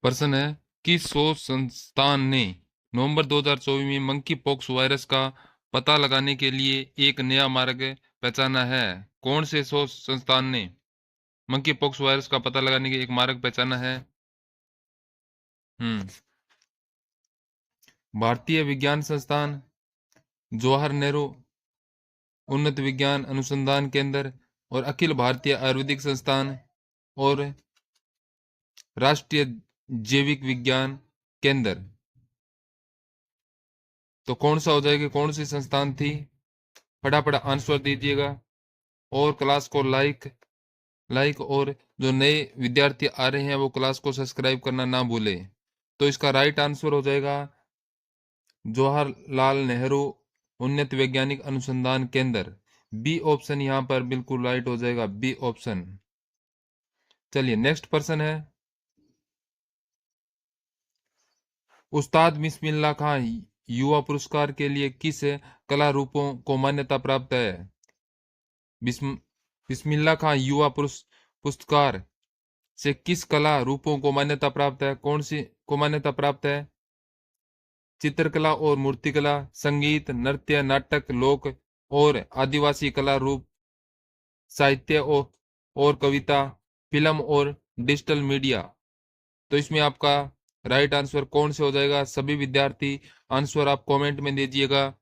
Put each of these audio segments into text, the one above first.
प्रश्न है, किस शोध संस्थान ने नवंबर 2024 में मंकी पॉक्स वायरस का पता लगाने के लिए एक नया मार्ग पहचाना है? कौन से शोध संस्थान ने मंकी पॉक्स वायरस का पता लगाने के एक मार्ग पहचाना है? भारतीय विज्ञान संस्थान, जवाहर नेहरू उन्नत विज्ञान अनुसंधान केंद्र और अखिल भारतीय आयुर्वेदिक संस्थान और राष्ट्रीय जैविक विज्ञान केंद्र। तो कौन सा हो जाएगा, कौन सी संस्थान थी? फटाफट आंसर दीजिएगा और क्लास को लाइक और जो नए विद्यार्थी आ रहे हैं वो क्लास को सब्सक्राइब करना ना भूले। तो इसका राइट आंसर हो जाएगा जवाहरलाल नेहरू उन्नत वैज्ञानिक अनुसंधान केंद्र। बी ऑप्शन यहां पर बिल्कुल राइट हो जाएगा, बी ऑप्शन। चलिए नेक्स्ट पर्सन है, उस्ताद बिस्मिल्लाह खां युवा पुरस्कार के लिए किस कला रूपों को मान्यता प्राप्त है? बिस्मिल्लाह खां युवा पुरस्कार से किस कला रूपों को मान्यता प्राप्त है? कौन सी को मान्यता प्राप्त है? चित्रकला और मूर्तिकला, संगीत, नृत्य, नाटक, लोक और आदिवासी कला रूप, साहित्य और कविता, फिल्म और डिजिटल मीडिया। तो इसमें आपका राइट आंसर कौन से हो जाएगा? सभी विद्यार्थी आंसर आप कमेंट में दीजिएगा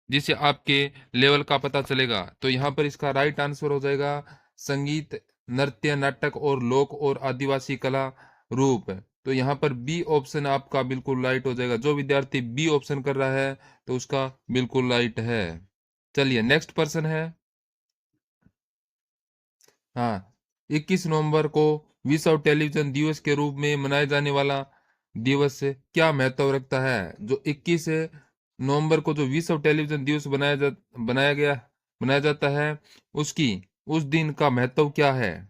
जिससे आपके लेवल का पता चलेगा। तो यहाँ पर इसका राइट आंसर हो जाएगा संगीत, नृत्य, नाटक और लोक और आदिवासी कला रूप। तो यहाँ पर बी ऑप्शन आपका बिल्कुल राइट हो जाएगा। जो विद्यार्थी बी ऑप्शन कर रहा है तो उसका बिल्कुल राइट है। चलिए नेक्स्ट पर्सन है, हाँ, 21 नवंबर को विश्व टेलीविजन दिवस के रूप में मनाए जाने वाला दिवस क्या महत्व रखता है? जो 21 नवंबर को जो विश्व टेलीविजन दिवस बनाया जाता है, उसकी उस दिन का महत्व क्या है?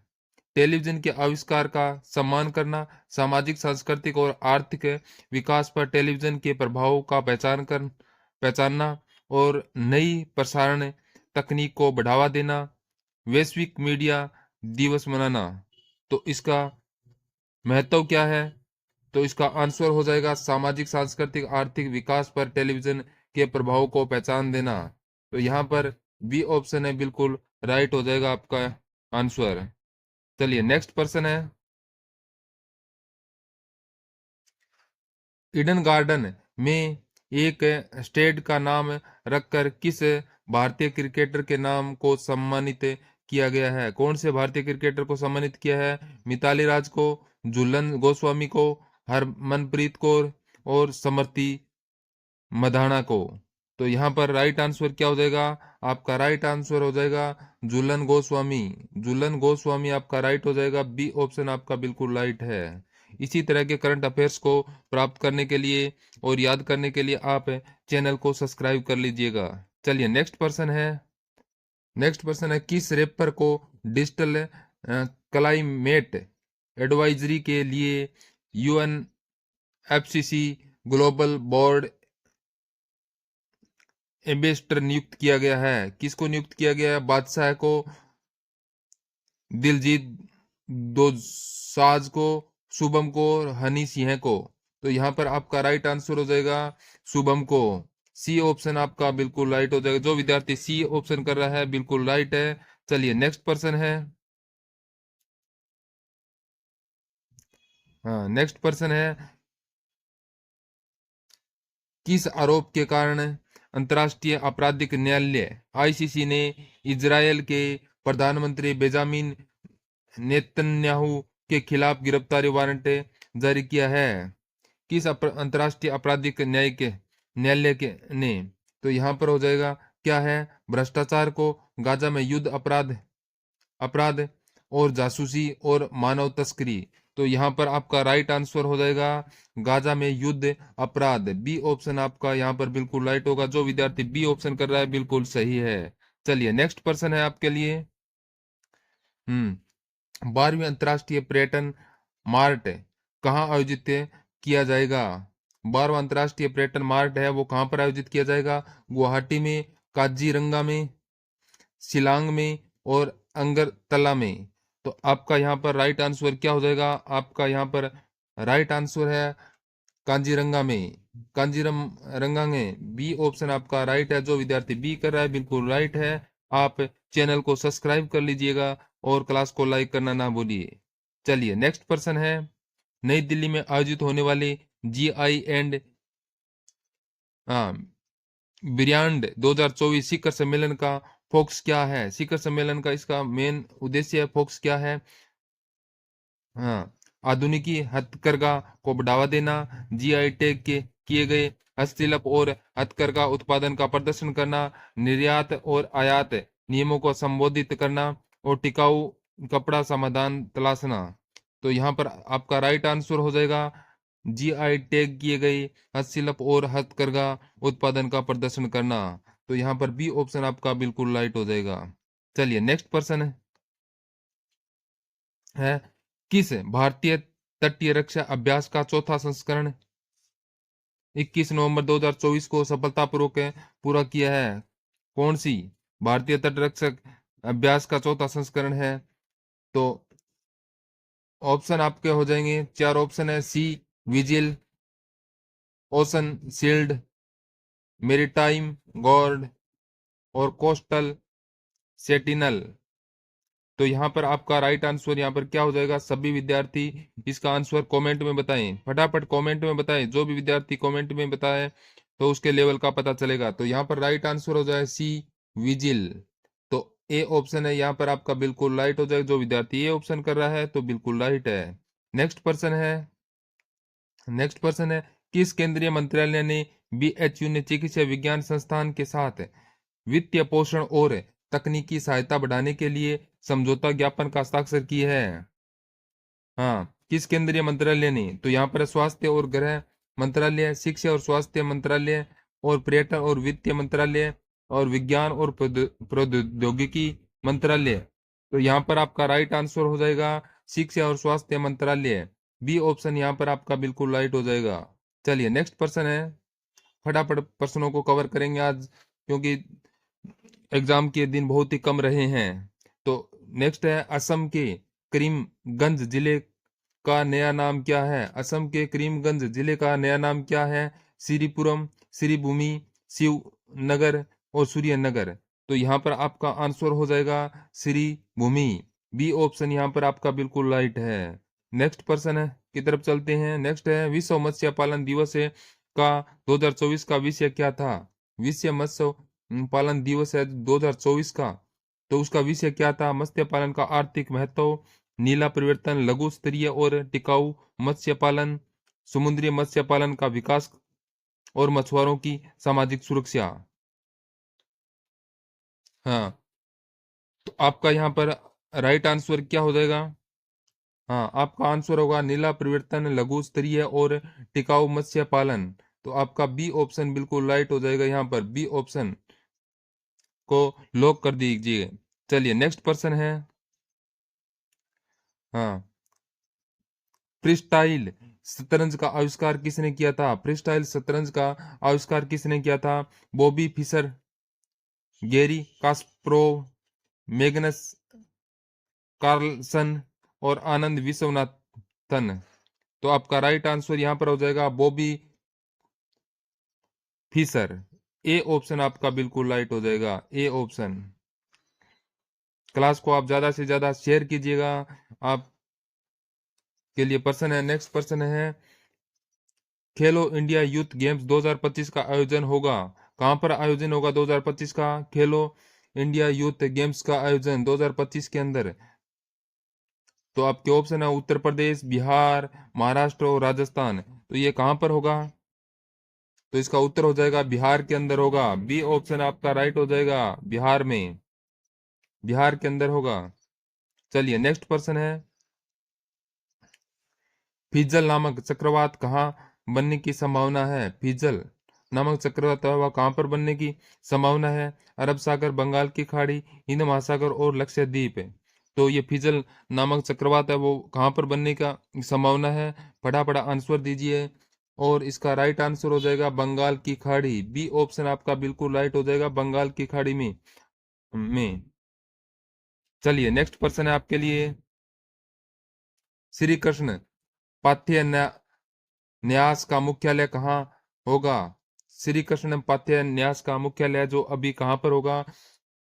टेलीविजन के आविष्कार का सम्मान करना, सामाजिक, सांस्कृतिक और आर्थिक विकास पर टेलीविजन के प्रभाव का पहचानना और नई प्रसारण तकनीक को बढ़ावा देना, वैश्विक मीडिया दिवस मनाना। तो इसका महत्व क्या है? तो इसका आंसर हो जाएगा सामाजिक, सांस्कृतिक, आर्थिक विकास पर टेलीविजन के प्रभाव को पहचान देना। तो यहाँ पर बी ऑप्शन है बिल्कुल राइट हो जाएगा आपका आंसर। चलिए नेक्स्ट पर्सन है, ईडन गार्डन में एक स्टेड का नाम रखकर किस भारतीय क्रिकेटर के नाम को सम्मानित किया गया है? कौन से भारतीय क्रिकेटर को सम्मानित किया है? मिताली राज को, झूलन गोस्वामी को, हरमनप्रीत कौर और समृति मधाना को। तो यहाँ पर राइट आंसर क्या हो जाएगा? आपका राइट आंसर हो जाएगा झूलन गोस्वामी। झूलन गोस्वामी आपका राइट हो जाएगा, बी ऑप्शन आपका बिल्कुल राइट है। इसी तरह के करंट अफेयर्स को प्राप्त करने के लिए और याद करने के लिए आप चैनल को सब्सक्राइब कर लीजिएगा। चलिए नेक्स्ट पर्सन है, किस रैपर को डिजिटल क्लाइमेट एडवाइजरी के लिए यूएनएफसीसी ग्लोबल बोर्ड एम्बेसडर नियुक्त किया गया है? किसको नियुक्त किया गया है? बादशाह को, दिलजीत दोसांझ को, शुभम को और हनी सिंह को। तो यहाँ पर आपका राइट आंसर हो जाएगा शुभम को। सी ऑप्शन आपका बिल्कुल राइट हो जाएगा। जो विद्यार्थी सी ऑप्शन कर रहा है बिल्कुल राइट है। चलिए नेक्स्ट पर्सन है, हाँ, नेक्स्ट पर्सन है, किस आरोप के कारण अंतर्राष्ट्रीय आपराधिक न्यायालय आईसीसी ने इजरायल के प्रधानमंत्री बेंजामिन नेतन्याहू के खिलाफ गिरफ्तारी वारंट जारी किया है? किस अंतर्राष्ट्रीय आपराधिक न्यायालय के ने? तो यहाँ पर हो जाएगा क्या है? भ्रष्टाचार को, गाजा में युद्ध अपराध और जासूसी और मानव तस्करी। तो यहाँ पर आपका राइट आंसर हो जाएगा गाजा में युद्ध अपराध। बी ऑप्शन आपका यहाँ पर बिल्कुल राइट होगा। जो विद्यार्थी बी ऑप्शन कर रहा है बिल्कुल सही है। चलिए नेक्स्ट पर्सन है आपके लिए, 12वीं अंतर्राष्ट्रीय पर्यटन मार्ट कहाँ आयोजित किया जाएगा? 12वां अंतर्राष्ट्रीय पर्यटन मार्ट है वो कहाँ पर आयोजित किया जाएगा? गुवाहाटी में, काजीरंगा में, शिलांग में और अंगरतला में। तो आपका यहाँ पर राइट आंसर क्या हो जाएगा? आपका यहाँ पर राइट आंसर है कांजीरंगा में, कांजीरम रंगा में। बी ऑप्शन आपका राइट है। जो विद्यार्थी बी कर रहा है बिल्कुल राइट है। आप चैनल को सब्सक्राइब कर लीजिएगा और क्लास को लाइक करना ना भूलिए। चलिए नेक्स्ट पर्सन है, नई दिल्ली में आयोजित होने वाले GI एंड ब्रियांड 2024 शिखर सम्मेलन का फोकस क्या है? शिखर सम्मेलन का इसका मेन उद्देश्य है, फोकस क्या है? हाँ, आधुनिकी हथकरघा को बढ़ावा देना, GI टैग के किए गए हस्तशिल्प और हथकरघा उत्पादन का प्रदर्शन करना, निर्यात और आयात नियमों को संबोधित करना और टिकाऊ कपड़ा समाधान तलाशना। तो यहाँ पर आपका राइट आंसर हो जाएगा GI टैग किए गए हस्तशिल्प और हथकरघा उत्पादन का प्रदर्शन करना। तो यहाँ पर बी ऑप्शन आपका बिल्कुल राइट हो जाएगा। चलिए नेक्स्ट पर्सन है, किस भारतीय तटीय रक्षा अभ्यास का चौथा संस्करण 21 नवंबर 2024 को सफलतापूर्वक पूरा किया है? कौन सी भारतीय तट रक्षक अभ्यास का चौथा संस्करण है? तो ऑप्शन आपके हो जाएंगे, चार ऑप्शन है। Sea Vigil, Ocean Shield, Maritime Guard और कोस्टल सेटिनल। तो यहाँ पर आपका राइट आंसर यहाँ पर क्या हो जाएगा? सभी विद्यार्थी इसका आंसर कमेंट में बताएं, फटाफट कमेंट में बताएं। जो भी विद्यार्थी कमेंट में बताए तो उसके लेवल का पता चलेगा। तो यहाँ पर राइट आंसर हो जाए सी विजिल। तो ए ऑप्शन है यहाँ पर आपका बिल्कुल राइट हो जाएगा। जो विद्यार्थी ए ऑप्शन कर रहा है तो बिल्कुल राइट है। नेक्स्ट पर्सन है, नेक्स्ट पर्सन है, किस केंद्रीय मंत्रालय ने BHU ने चिकित्सा विज्ञान संस्थान के साथ वित्तीय पोषण और तकनीकी सहायता बढ़ाने के लिए समझौता ज्ञापन का हस्ताक्षर किए हैं? हाँ, किस केंद्रीय मंत्रालय ने? तो यहाँ पर स्वास्थ्य और गृह मंत्रालय, शिक्षा और स्वास्थ्य मंत्रालय और पर्यटन और वित्त मंत्रालय और विज्ञान और प्रौद्योगिकी मंत्रालय। तो यहाँ पर आपका राइट आंसर हो जाएगा शिक्षा और स्वास्थ्य मंत्रालय। बी ऑप्शन यहाँ पर आपका बिल्कुल राइट हो जाएगा। चलिए नेक्स्ट पर्सन है, फटाफट प्रश्नों को कवर करेंगे आज क्योंकि एग्जाम के दिन बहुत ही कम रहे हैं। तो नेक्स्ट है, असम के करीमगंज जिले का नया नाम क्या है? असम के करीमगंज जिले का नया नाम क्या है? श्रीपुरम, श्रीभूमि, शिवनगर और सूर्यनगर। तो यहाँ पर आपका आंसर हो जाएगा श्रीभूमि। बी ऑप्शन यहाँ पर आपका बिल्कुल राइट है। नेक्स्ट पर्सन है की तरफ चलते हैं। नेक्स्ट है, विश्व मत्स्य पालन दिवस का 2024 का विषय क्या था? विश्व मत्स्य पालन दिवस है 2024 का, तो उसका विषय क्या था? मत्स्य पालन का आर्थिक महत्व, नीला परिवर्तन, लघु स्तरीय और टिकाऊ मत्स्य पालन, समुद्री मत्स्य पालन का विकास और मछुआरों की सामाजिक सुरक्षा। हाँ, तो आपका यहाँ पर राइट आंसर क्या हो जाएगा? हाँ, आपका आंसर होगा नीला परिवर्तन, लघु स्तरीय और टिकाऊ मत्स्य पालन। तो आपका बी ऑप्शन बिल्कुल राइट हो जाएगा। यहाँ पर बी ऑप्शन को लॉक कर दीजिए। चलिए नेक्स्ट पर्सन है, हाँ, फ्रीस्टाइल शतरंज का आविष्कार किसने किया था? फ्रीस्टाइल शतरंज का आविष्कार किसने किया था? Bobby Fischer, Garry Kasparov, Magnus Carlsen और आनंद विश्वनाथन। तो आपका राइट आंसर यहां पर हो जाएगा बॉबी फिशर। ए ऑप्शन आपका बिल्कुल राइट हो जाएगा, ए ऑप्शन। क्लास को आप ज्यादा से ज्यादा शेयर कीजिएगा। आप के लिए पर्सन है, नेक्स्ट पर्सन है, खेलो इंडिया यूथ गेम्स 2025 का आयोजन होगा कहां पर? आयोजन होगा 2025 का खेलो इंडिया यूथ गेम्स का आयोजन 2025 के अंदर। तो आपके ऑप्शन है उत्तर प्रदेश, बिहार, महाराष्ट्र और राजस्थान। तो ये कहां पर होगा? तो इसका उत्तर हो जाएगा बिहार के अंदर होगा। बी ऑप्शन आपका राइट हो जाएगा, बिहार में, बिहार के अंदर होगा। चलिए नेक्स्ट पर्सन है, फिजल नामक चक्रवात कहाँ बनने की संभावना है? फिजल नामक चक्रवात हवा कहाँ पर बनने की संभावना है? अरब सागर, बंगाल की खाड़ी, हिंद महासागर और लक्षद्वीप। तो ये फिजल नामक चक्रवात है वो कहाँ पर बनने का संभावना है? फटाफट आंसर दीजिए और इसका राइट आंसर हो जाएगा बंगाल की खाड़ी। बी ऑप्शन आपका बिल्कुल राइट हो जाएगा, बंगाल की खाड़ी में। चलिए नेक्स्ट पर्सन है आपके लिए, श्री कृष्ण पाथ्य न्यास का मुख्यालय कहाँ होगा? श्री कृष्ण पाथ्य न्यास का मुख्यालय जो अभी कहाँ पर होगा?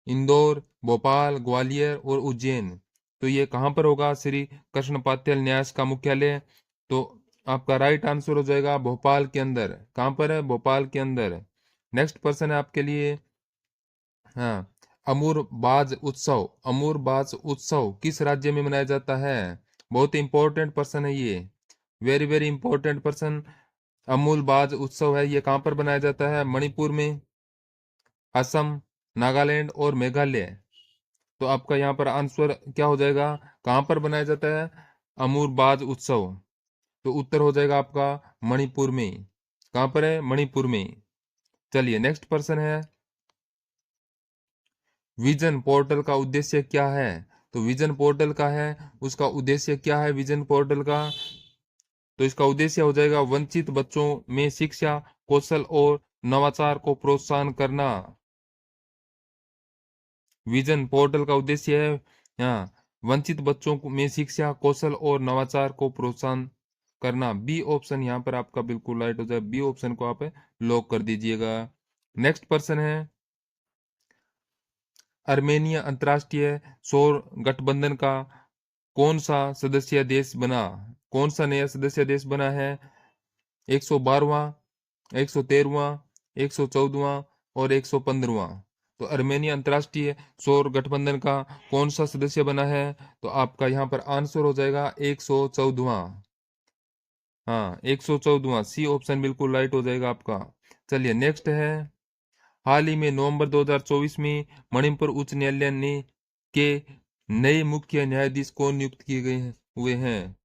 इंदौर, भोपाल, ग्वालियर और उज्जैन। तो ये कहाँ पर होगा श्री कृष्ण पाथ्य न्यास का मुख्यालय? तो आपका राइट आंसर हो जाएगा भोपाल के अंदर। कहाँ पर है? भोपाल के अंदर। नेक्स्ट पर्सन है आपके लिए, हाँ, अमूर बाज उत्सव किस राज्य में मनाया जाता है? बहुत इंपॉर्टेंट पर्सन है ये, very very important person. Amul बाज उत्सव है, ये कहाँ पर बनाया जाता है? मणिपुर में, असम, नागालैंड और मेघालय। तो आपका यहाँ पर आंसर क्या हो जाएगा? कहाँ पर बनाया जाता है अमूर बाज उत्सव? तो उत्तर हो जाएगा आपका मणिपुर में। कहाँ पर है? मणिपुर में। चलिए नेक्स्ट पर्सन है, विजन पोर्टल का उद्देश्य क्या है? तो विजन पोर्टल का है, उसका उद्देश्य क्या है विजन पोर्टल का? तो इसका उद्देश्य हो जाएगा वंचित बच्चों में शिक्षा, कौशल और नवाचार को प्रोत्साहन करना। विजन पोर्टल का उद्देश्य है, हाँ, वंचित बच्चों में शिक्षा, कौशल और नवाचार को प्रोत्साहन करना। बी ऑप्शन यहाँ पर आपका बिल्कुल राइट हो जाए, बी ऑप्शन को आप लॉक कर दीजिएगा। नेक्स्ट पर्सन है, अर्मेनिया अंतर्राष्ट्रीय सौर गठबंधन का कौन सा सदस्य देश बना? कौन सा नया सदस्य देश बना है? 112वां, 113वां, 114वां और 115वां। तो अर्मेनिया अंतर्राष्ट्रीय सौर गठबंधन का कौन सा सदस्य बना है? तो आपका यहाँ पर आंसर हो जाएगा 114वां। हाँ, 114वां, सी ऑप्शन बिल्कुल राइट हो जाएगा आपका। चलिए नेक्स्ट है, हाल ही में नवंबर 2024 में मणिपुर उच्च न्यायालय ने के नए मुख्य न्यायाधीश कौन नियुक्त किए गए हुए हैं?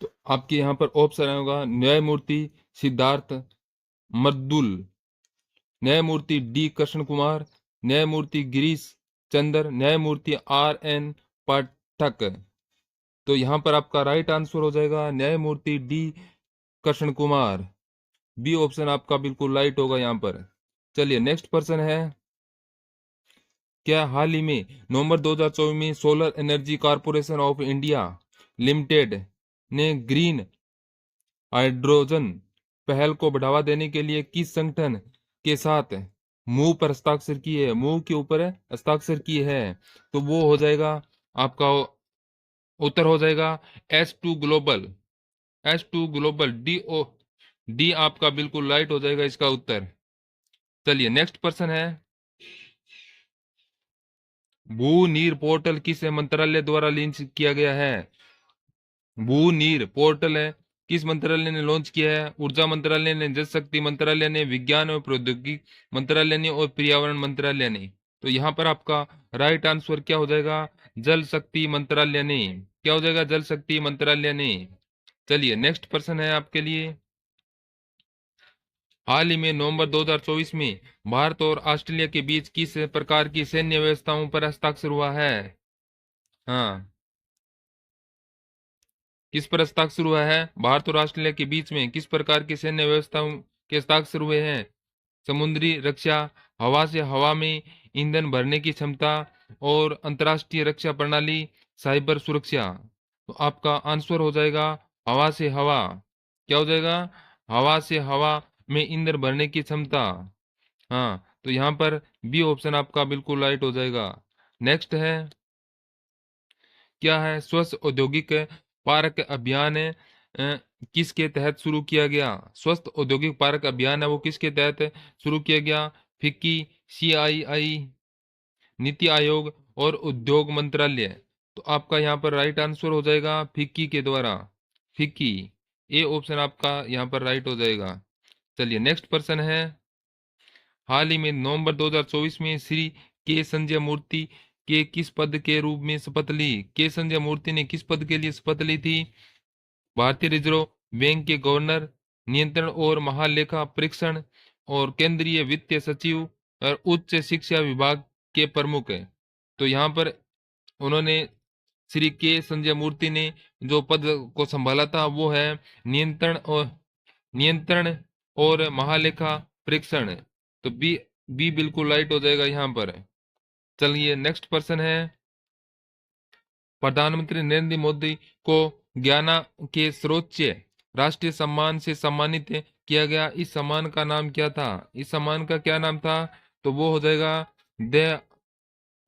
तो आपके यहाँ पर ऑप्शन होगा न्यायमूर्ति सिद्धार्थ मर्दुल, न्यायमूर्ति डी कृष्ण कुमार, न्यायमूर्ति गिरीश चंद्र, न्यायमूर्ति आर एन पाठक। तो यहाँ पर आपका राइट आंसर हो जाएगा न्यायमूर्ति D Krishna Kumar. B option आपका बिल्कुल राइट होगा यहाँ पर। चलिए नेक्स्ट पर्सन है, क्या हाल ही में नवंबर 2024 में solar energy corporation of India limited ने ग्रीन हाइड्रोजन पहल को बढ़ावा देने के लिए किस संगठन के साथ मूव पर हस्ताक्षर किए है? मूव के ऊपर हस्ताक्षर किए है, तो वो हो जाएगा आपका उत्तर हो जाएगा S2 global. S2 global, D आपका बिल्कुल राइट हो जाएगा इसका उत्तर। चलिए नेक्स्ट पर्सन है, भू नीर पोर्टल किस मंत्रालय द्वारा लॉन्च किया गया है? भू नीर पोर्टल है, किस मंत्रालय ने लॉन्च किया है? ऊर्जा मंत्रालय ने, जल शक्ति मंत्रालय ने, विज्ञान और प्रौद्योगिकी मंत्रालय ने और पर्यावरण मंत्रालय ने। तो यहाँ पर आपका राइट आंसर क्या हो जाएगा? जल शक्ति मंत्रालय ने। क्या हो जाएगा? जल शक्ति मंत्रालय ने। चलिए नेक्स्ट पर्सन है आपके लिए, हाल ही में नवंबर 2024 में भारत और ऑस्ट्रेलिया के बीच किस प्रकार की सैन्य व्यवस्थाओं पर हस्ताक्षर हुआ है? हाँ, किस पर हस्ताक्षर हुआ है? भारत और ऑस्ट्रेलिया के बीच में किस प्रकार की सैन्य व्यवस्थाओं के हस्ताक्षर हुए हैं? समुद्री रक्षा, हवा से हवा में ईंधन भरने की क्षमता और अंतर्राष्ट्रीय रक्षा प्रणाली, साइबर सुरक्षा। तो आपका आंसर हो जाएगा हवा से हवा। क्या हो जाएगा? हवा से हवा में ईंधन भरने की क्षमता। हाँ, तो यहाँ पर बी ऑप्शन आपका बिल्कुल राइट हो जाएगा। नेक्स्ट है, क्या है स्वस्थ औद्योगिक पार्क अभियान किसके तहत शुरू किया गया? स्वस्थ औद्योगिक पार्क अभियान है वो किसके तहत शुरू किया गया? फिक्की, CII, नीति आयोग और उद्योग मंत्रालय। तो आपका यहाँ पर राइट आंसर हो जाएगा फिक्की के द्वारा। फिक्की, ए ऑप्शन आपका यहाँ पर राइट हो जाएगा। चलिए नेक्स्ट पर्सन है, हाल ही में नवंबर 2024 में श्री के संजय मूर्ति के किस पद के रूप में शपथ ली? के संजय मूर्ति ने किस पद के लिए शपथ ली थी? भारतीय रिजर्व बैंक के गवर्नर, नियंत्रण और महालेखा परीक्षण और केंद्रीय वित्त सचिव और उच्च शिक्षा विभाग के प्रमुख है। तो यहाँ पर उन्होंने, श्री के संजय मूर्ति ने जो पद को संभाला था वो है नियंत्रण और महालेखा परीक्षण। तो बी बिल्कुल राइट हो जाएगा यहाँ पर। चलिए नेक्स्ट पर्सन है, प्रधानमंत्री नरेंद्र मोदी को ज्ञाना के सर्वोच्च राष्ट्रीय सम्मान से सम्मानित किया गया, इस सम्मान का नाम क्या था? इस सम्मान का क्या नाम था? तो वो हो जाएगा the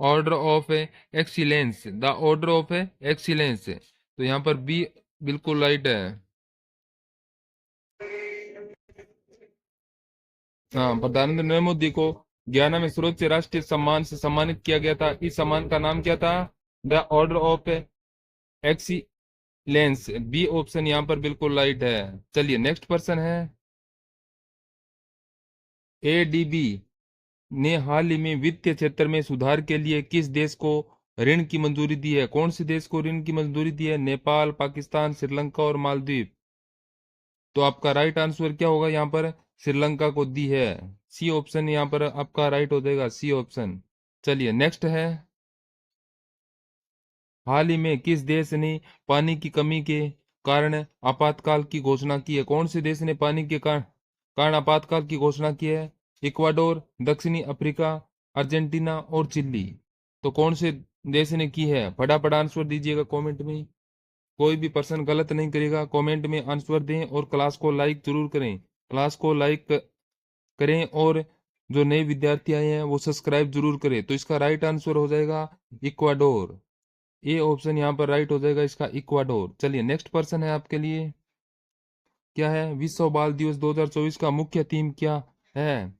order of excellence, the order of excellence. तो यहाँ पर बी बिल्कुल राइट है। हाँ, प्रधानमंत्री नरेंद्र मोदी को गयाना में सर्वोच्च राष्ट्रीय सम्मान से सम्मानित किया गया था, इस सम्मान का नाम क्या था? The order of excellence, B option यहाँ पर बिल्कुल राइट है। चलिए नेक्स्ट पर्सन है, एडीबी ने हाल ही में वित्तीय क्षेत्र में सुधार के लिए किस देश को ऋण की मंजूरी दी है? कौन से देश को ऋण की मंजूरी दी है? नेपाल, पाकिस्तान, श्रीलंका और मालदीव। तो आपका राइट आंसर क्या होगा यहाँ पर? श्रीलंका को दी है, सी ऑप्शन यहाँ पर आपका राइट हो जाएगा, सी ऑप्शन। चलिए नेक्स्ट है, हाल ही में किस देश ने पानी की कमी के कारण आपातकाल की घोषणा की है? कौन से देश ने पानी के कारण आपातकाल की घोषणा की है? इक्वाडोर, दक्षिणी अफ्रीका, अर्जेंटीना और चिली। तो कौन से देश ने की है? फटाफट आंसर दीजिएगा कमेंट में, कोई भी पर्सन गलत नहीं करेगा, कमेंट में आंसर दें और क्लास को लाइक जरूर करें, क्लास को लाइक करें और जो नए विद्यार्थी आए हैं वो सब्सक्राइब जरूर करें। तो इसका राइट आंसर हो जाएगा इक्वाडोर, ए ऑप्शन यहाँ पर राइट हो जाएगा इसका, इक्वाडोर। चलिए नेक्स्ट पर्सन है आपके लिए, क्या है? विश्व बाल दिवस 2024 का मुख्य थीम क्या है?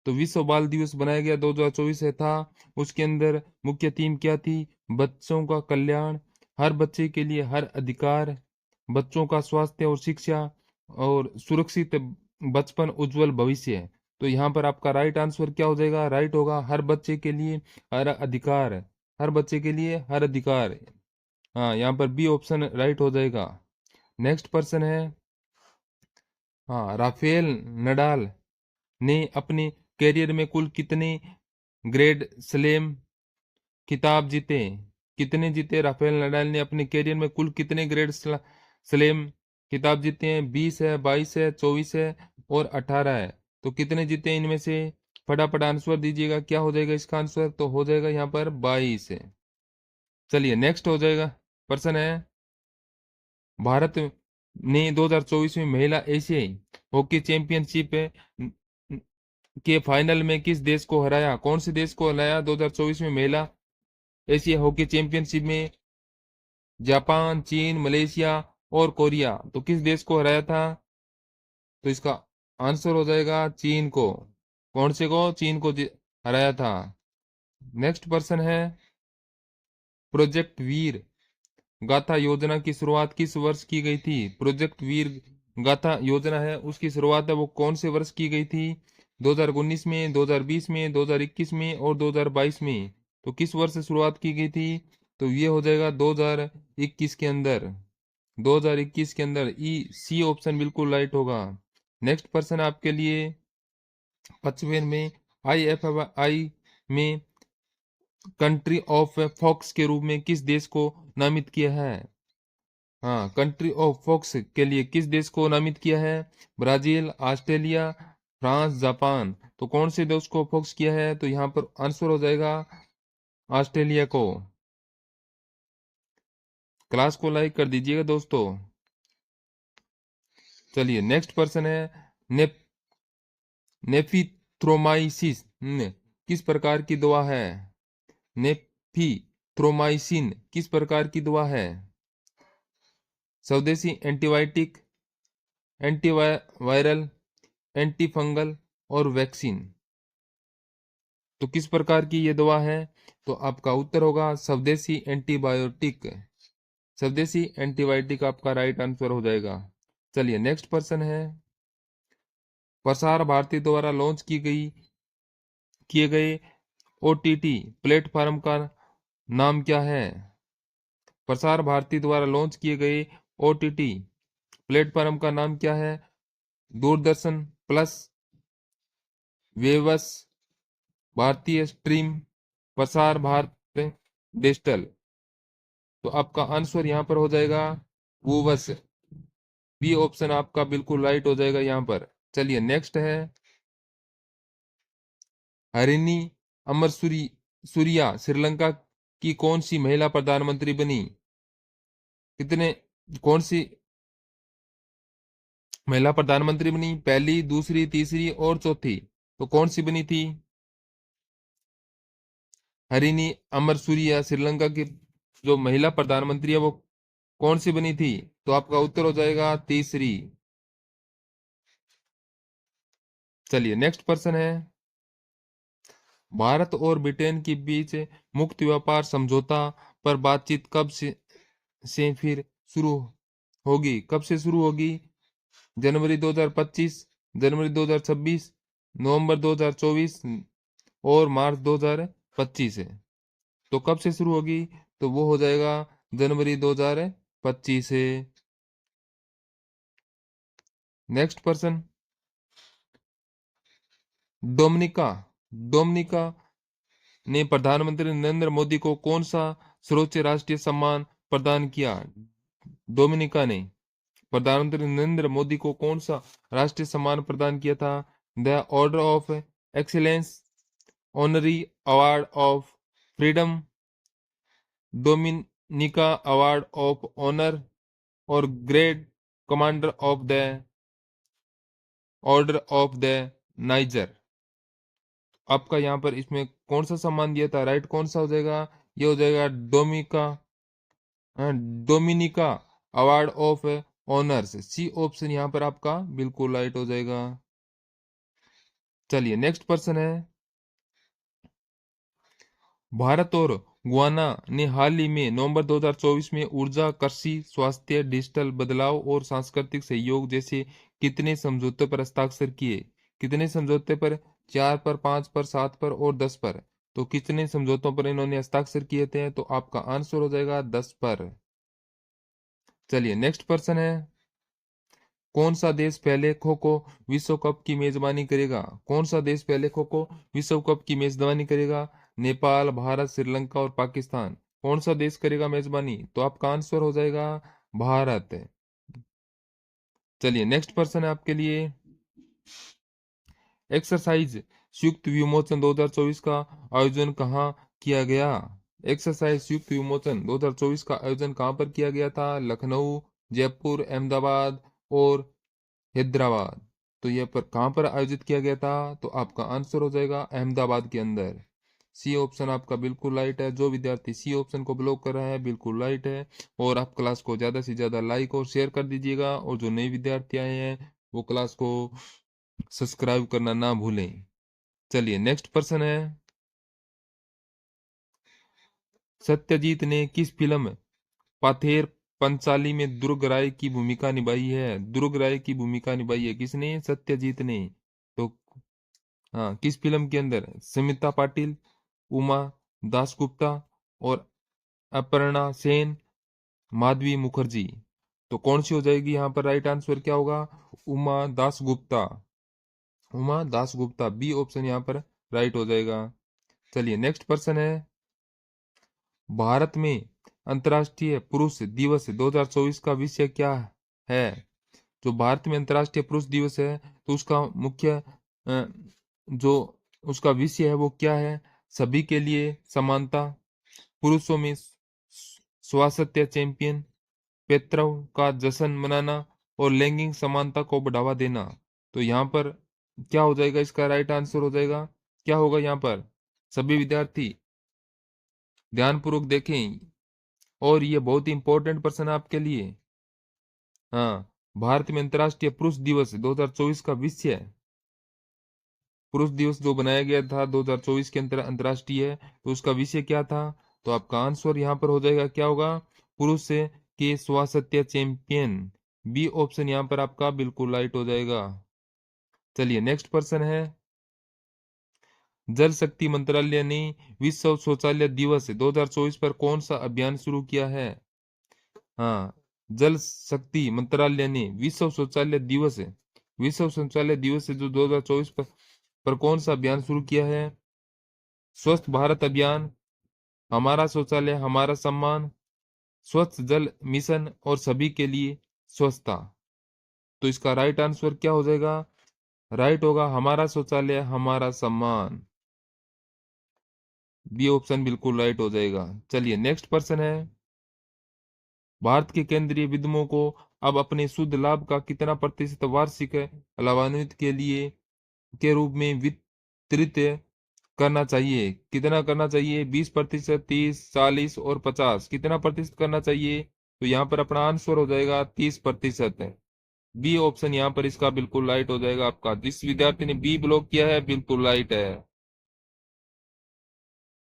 तो विश्व बाल दिवस बनाया गया 2024 है था, उसके अंदर मुख्य थीम क्या थी? बच्चों का कल्याण, हर बच्चे के लिए हर अधिकार, बच्चों का स्वास्थ्य और शिक्षा, और सुरक्षित बचपन उज्जवल भविष्य। तो यहाँ पर आपका राइट आंसर क्या हो जाएगा? राइट होगा हर बच्चे के लिए हर अधिकार, हर बच्चे के लिए हर अधिकार। हाँ, यहाँ पर बी ऑप्शन राइट हो जाएगा। नेक्स्ट पर्सन है, हाँ, राफेल नडाल ने अपने करियर में कुल कितने ग्रेड स्लेम खिताब जीते? कितने जीते राफेल नडाल ने अपने करियर में? कुल कितने ग्रेड स्लेम खिताब जीते हैं? 20 है, 22 है, 24 है और 18 है। तो कितने जीते हैं इनमें से? फटाफट आंसर दीजिएगा, क्या हो जाएगा इसका आंसर? तो हो जाएगा यहाँ पर 22 है। चलिए नेक्स्ट हो जाएगा, पर्सन है, भारत ने 2024 में महिला एशियाई हॉकी चैंपियनशिप के फाइनल में किस देश को हराया? कौन से देश को हराया 2024 में महिला एशिया हॉकी चैंपियनशिप में? जापान, चीन, मलेशिया और कोरिया। तो किस देश को हराया था? तो इसका आंसर हो जाएगा चीन को। कौन से को? चीन को हराया था। नेक्स्ट पर्सन है, प्रोजेक्ट वीर गाथा योजना की शुरुआत किस वर्ष की गई थी? प्रोजेक्ट वीर गाथा योजना है, उसकी शुरुआत है वो कौन से वर्ष की गई थी? 2019 में, 2020 में, 2021 में और 2022 में। तो किस वर्ष से शुरुआत की गई थी? तो ये हो जाएगा 2021 के अंदर, 2021 के अंदर, ई सी ऑप्शन बिल्कुल राइट होगा। नेक्स्ट पर्सन आपके लिए 55 में, IFFI में कंट्री ऑफ फॉक्स के रूप में किस देश को नामित किया है? हाँ, कंट्री ऑफ फॉक्स के लिए किस देश को नामित किया है? Brazil, Australia, France, Japan. तो कौन से देश को फॉक्स किया है? तो यहाँ पर आंसर हो जाएगा ऑस्ट्रेलिया को। क्लास को लाइक कर दीजिएगा दोस्तों। चलिए नेक्स्ट पर्सन है, ने, नेफिथ्रोमाइसिस किस प्रकार की दवा है? नेफिथ्रोमाइसिन किस प्रकार की दवा है? स्वदेशी एंटीबायोटिक, एंटीवायरल, एंटी फंगल और वैक्सीन। तो किस प्रकार की ये दवा है? तो आपका उत्तर होगा स्वदेशी एंटीबायोटिक, स्वदेशी एंटीबायोटिक आपका राइट आंसर हो जाएगा। चलिए नेक्स्ट पर्सन है, प्रसार भारती द्वारा लॉन्च किए गए OTT प्लेटफॉर्म का नाम क्या है? प्रसार भारती द्वारा लॉन्च किए गए OTT प्लेटफॉर्म का नाम क्या है? दूरदर्शन प्लस, वेवस, भारतीय स्ट्रीम, प्रसार भारत डिजिटल। तो आपका आंसर यहाँ पर हो जाएगा वो बस, बी ऑप्शन आपका बिल्कुल राइट हो जाएगा यहाँ पर। चलिए नेक्स्ट है, हरिणी अमरसुरी सूर्या श्रीलंका की कौन सी महिला प्रधानमंत्री बनी? कितने कौन सी महिला प्रधानमंत्री बनी? पहली, दूसरी, तीसरी और चौथी। तो कौन सी बनी थी? हरिनी अमर सूर्या श्रीलंका की जो महिला प्रधानमंत्री है वो कौन सी बनी थी? तो आपका उत्तर हो जाएगा तीसरी। चलिए नेक्स्ट प्रश्न है, भारत और ब्रिटेन के बीच मुक्त व्यापार समझौता पर बातचीत कब से फिर शुरू होगी? कब से शुरू होगी? जनवरी 2025, जनवरी 2026, नवंबर 2024 और मार्च 2025 है। तो कब से शुरू होगी? तो वो हो जाएगा जनवरी 2025 से। नेक्स्ट पर्सन, डोमिनिका डोमिनिका ने प्रधानमंत्री नरेंद्र मोदी को कौन सा सर्वोच्च राष्ट्रीय सम्मान प्रदान किया? डोमिनिका ने प्रधानमंत्री नरेंद्र मोदी को कौन सा राष्ट्रीय सम्मान प्रदान किया था? The order of Excellence, Honorary Award of Freedom, Dominica award of Honour और Great Commander of the order of the Niger. आपका यहाँ पर इसमें कौन सा सम्मान दिया था? राइट कौन सा हो जाएगा? ये हो जाएगा Dominica award of honours. C option यहाँ पर आपका बिल्कुल राइट हो जाएगा। चलिए नेक्स्ट पर्सन है, भारत और गुयाना ने हाल ही में नवंबर 2024 में ऊर्जा, कृषि, स्वास्थ्य, डिजिटल बदलाव और सांस्कृतिक सहयोग जैसे कितने समझौतों पर हस्ताक्षर किए? कितने समझौते पर? 4 पर, 5 पर, 7 पर और 10 पर। तो कितने समझौतों पर इन्होंने हस्ताक्षर किए थे? तो आपका आंसर हो जाएगा 10 पर। चलिए नेक्स्ट पर्सन है, कौन सा देश पहले खो खो विश्व कप की मेजबानी करेगा? कौन सा देश पहले खो खो विश्व कप की मेजबानी करेगा? नेपाल, भारत, श्रीलंका और पाकिस्तान। कौन सा देश करेगा मेजबानी? तो आपका आंसर हो जाएगा भारत। चलिए नेक्स्ट पर्सन है आपके लिए, एक्सरसाइज संयुक्त विमोचन 2024 का आयोजन कहाँ किया गया? एक्सरसाइज संयुक्त विमोचन 2024 का आयोजन कहाँ पर किया गया था? लखनऊ, जयपुर, अहमदाबाद और हैदराबाद। तो यह पर कहाँ पर आयोजित किया गया था? तो आपका आंसर हो जाएगा अहमदाबाद के अंदर। सी ऑप्शन आपका बिल्कुल राइट है। जो विद्यार्थी सी ऑप्शन को ब्लॉक कर रहा है बिल्कुल राइट है। और आप क्लास को ज्यादा से ज्यादा लाइक और शेयर कर दीजिएगा, और जो नए विद्यार्थी आए हैं वो क्लास को सब्सक्राइब करना ना भूलें। चलिए नेक्स्ट पर्सन है, सत्यजीत ने किस फिल्म पाथेर पंचाली में दुर्ग राय की भूमिका निभाई है? दुर्ग राय की भूमिका निभाई है किसने? सत्यजीत ने। तो हाँ, किस फिल्म के अंदर? स्मिता पाटिल, उमा दासगुप्ता और अपर्णा सेन, माधवी मुखर्जी। तो कौन सी हो जाएगी यहाँ पर? राइट आंसर क्या होगा? उमा दासगुप्ता। उमा दासगुप्ता, बी ऑप्शन यहाँ पर राइट हो जाएगा। चलिए नेक्स्ट पर्सन है, भारत में अंतर्राष्ट्रीय पुरुष दिवस 2024 का विषय क्या है? जो भारत में अंतर्राष्ट्रीय पुरुष दिवस है तो उसका मुख्य जो उसका विषय है वो क्या है? सभी के लिए समानता, पुरुषों में स्वास्थ्य चैंपियन, पितरों का जश्न मनाना और लैंगिक समानता को बढ़ावा देना। तो यहाँ पर क्या हो जाएगा? इसका राइट आंसर हो जाएगा, क्या होगा यहाँ पर? सभी विद्यार्थी ध्यानपूर्वक देखें, और ये बहुत ही इंपॉर्टेंट प्रश्न है आपके लिए। हाँ, भारत में अंतर्राष्ट्रीय पुरुष दिवस 2024 का विषय, पुरुष दिवस जो बनाया गया था 2024 के अंतर अंतर्राष्ट्रीय, तो उसका विषय क्या था? तो आपका आंसर यहाँ पर हो जाएगा, क्या होगा? पुरुष के स्वास्थ्य चैंपियन। बी ऑप्शन यहाँ पर आपका बिल्कुल राइट हो जाएगा। चलिए नेक्स्ट पर्सन है, जल शक्ति मंत्रालय ने विश्व शौचालय दिवस 2024 पर कौन सा अभियान शुरू किया है? हाँ, जल शक्ति मंत्रालय ने विश्व शौचालय दिवस जो 2024 पर कौन सा अभियान शुरू किया है? स्वच्छ भारत अभियान, हमारा शौचालय हमारा सम्मान, स्वच्छ जल मिशन और सभी के लिए स्वच्छता। तो इसका राइट आंसर क्या हो जाएगा? राइट होगा हमारा शौचालय हमारा सम्मान। बी ऑप्शन बिल्कुल राइट हो जाएगा। चलिए नेक्स्ट प्रश्न है, भारत के केंद्रीय विद्यमों को अब अपने शुद्ध लाभ का कितना प्रतिशत वार्षिक लाभान्वित के लिए के रूप में वितरित करना चाहिए? कितना करना चाहिए? 20%, 30, 40 और 50, कितना प्रतिशत करना चाहिए? तो यहाँ पर अपना आंसर हो जाएगा 30%। बी ऑप्शन यहाँ पर इसका बिल्कुल राइट हो जाएगा आपका। जिस विद्यार्थी ने बी ब्लॉक किया है बिल्कुल राइट है।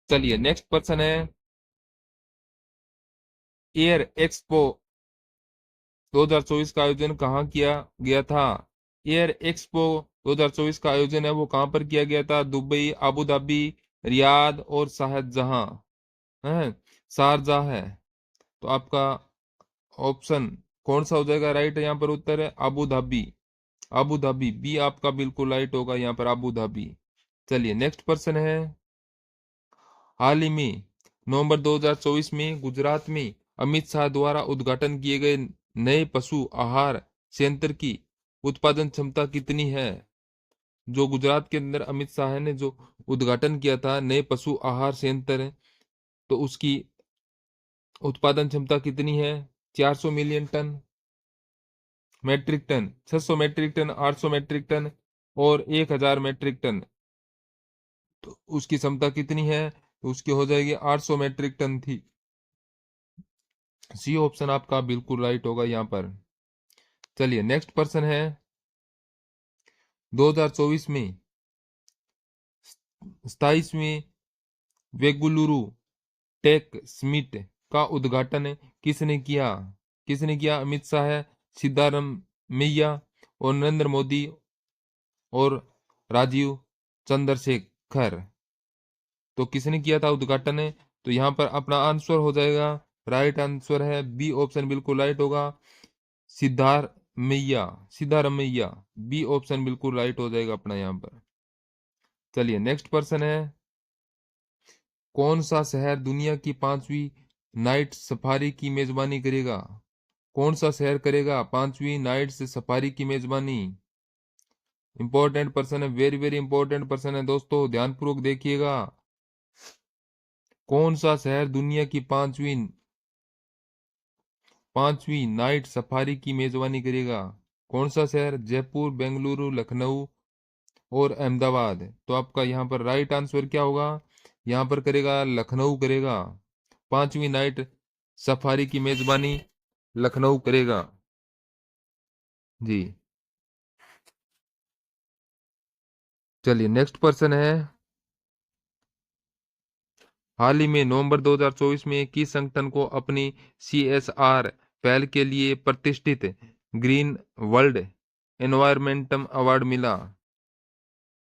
चलिए नेक्स्ट क्वेश्चन है, एयर एक्सपो 2024 का आयोजन कहाँ किया गया था? एयर एक्सपो 2024 का आयोजन है वो कहाँ पर किया गया था? दुबई, अबू धाबी, रियाद और शारजाह है, शारजाह है। तो आपका ऑप्शन कौन सा हो जाएगा राइट? यहाँ पर उत्तर है Abu Dhabi. Abu Dhabi B आपका बिल्कुल राइट होगा यहाँ पर, अबू धाबी। चलिए नेक्स्ट प्रश्न है, हाल ही में नवंबर 2024 में गुजरात में अमित शाह द्वारा उद्घाटन किए गए नए पशु आहार संयंत्र की उत्पादन क्षमता कितनी है? जो गुजरात के अंदर अमित शाह ने जो उद्घाटन किया था नए पशु आहार संयंत्र, तो उसकी उत्पादन क्षमता कितनी है? 400 million ton, metric ton, 600 metric ton, 800 metric ton और 1000 मैट्रिक टन। तो उसकी क्षमता कितनी है? तो उसकी हो जाएगी 800 मैट्रिक टन थी। सी ऑप्शन आपका बिल्कुल राइट होगा यहाँ पर। चलिए नेक्स्ट प्रश्न है, 2024 में 27वीं बेंगलुरु टेक समिट का उद्घाटन किसने किया? किसने किया? अमित शाह, सिद्धारमैया और नरेंद्र मोदी और राजीव चंद्रशेखर। तो किसने किया था उद्घाटन? तो यहाँ पर अपना आंसर हो जाएगा, राइट आंसर है बी ऑप्शन बिल्कुल राइट होगा, सिद्धारमैया। सिद्धारमैया बी ऑप्शन बिल्कुल राइट हो जाएगा अपना यहाँ पर। चलिए नेक्स्ट प्रश्न है, कौन सा शहर दुनिया की 5वीं नाइट सफारी की मेजबानी करेगा? कौन सा शहर करेगा 5वीं नाइट सफारी की मेजबानी? इंपॉर्टेंट पर्सन है, वेरी वेरी इंपॉर्टेंट पर्सन है दोस्तों, ध्यानपूर्वक देखिएगा। कौन सा शहर दुनिया की पांचवी नाइट सफारी की मेजबानी करेगा? कौन सा शहर? जयपुर, बेंगलुरु, लखनऊ और अहमदाबाद। तो आपका यहाँ पर राइट आंसर क्या होगा? यहाँ पर करेगा लखनऊ करेगा। 5वीं नाइट सफारी की मेजबानी लखनऊ करेगा जी। चलिए नेक्स्ट पर्सन है, हाल ही में नवंबर 2024 में किस संगठन को अपनी CSR पहल के लिए प्रतिष्ठित ग्रीन वर्ल्ड एनवायरमेंटम अवार्ड मिला?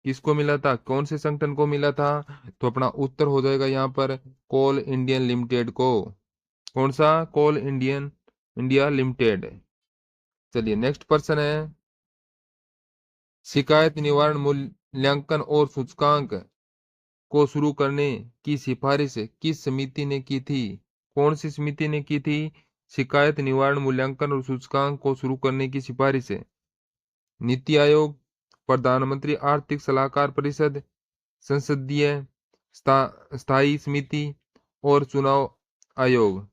किसको मिला था? कौन से संगठन को मिला था? तो अपना उत्तर हो जाएगा यहाँ पर कोल इंडियन लिमिटेड को। कौन सा? कोल इंडिया लिमिटेड। चलिए नेक्स्ट पर्सन है, शिकायत निवारण मूल्यांकन और सूचकांक को शुरू करने की सिफारिश किस समिति ने की थी? कौन सी समिति ने की थी शिकायत निवारण मूल्यांकन और सूचकांक को शुरू करने की सिफारिश? नीति आयोग, प्रधानमंत्री आर्थिक सलाहकार परिषद, संसदीय स्थायी समिति और चुनाव आयोग।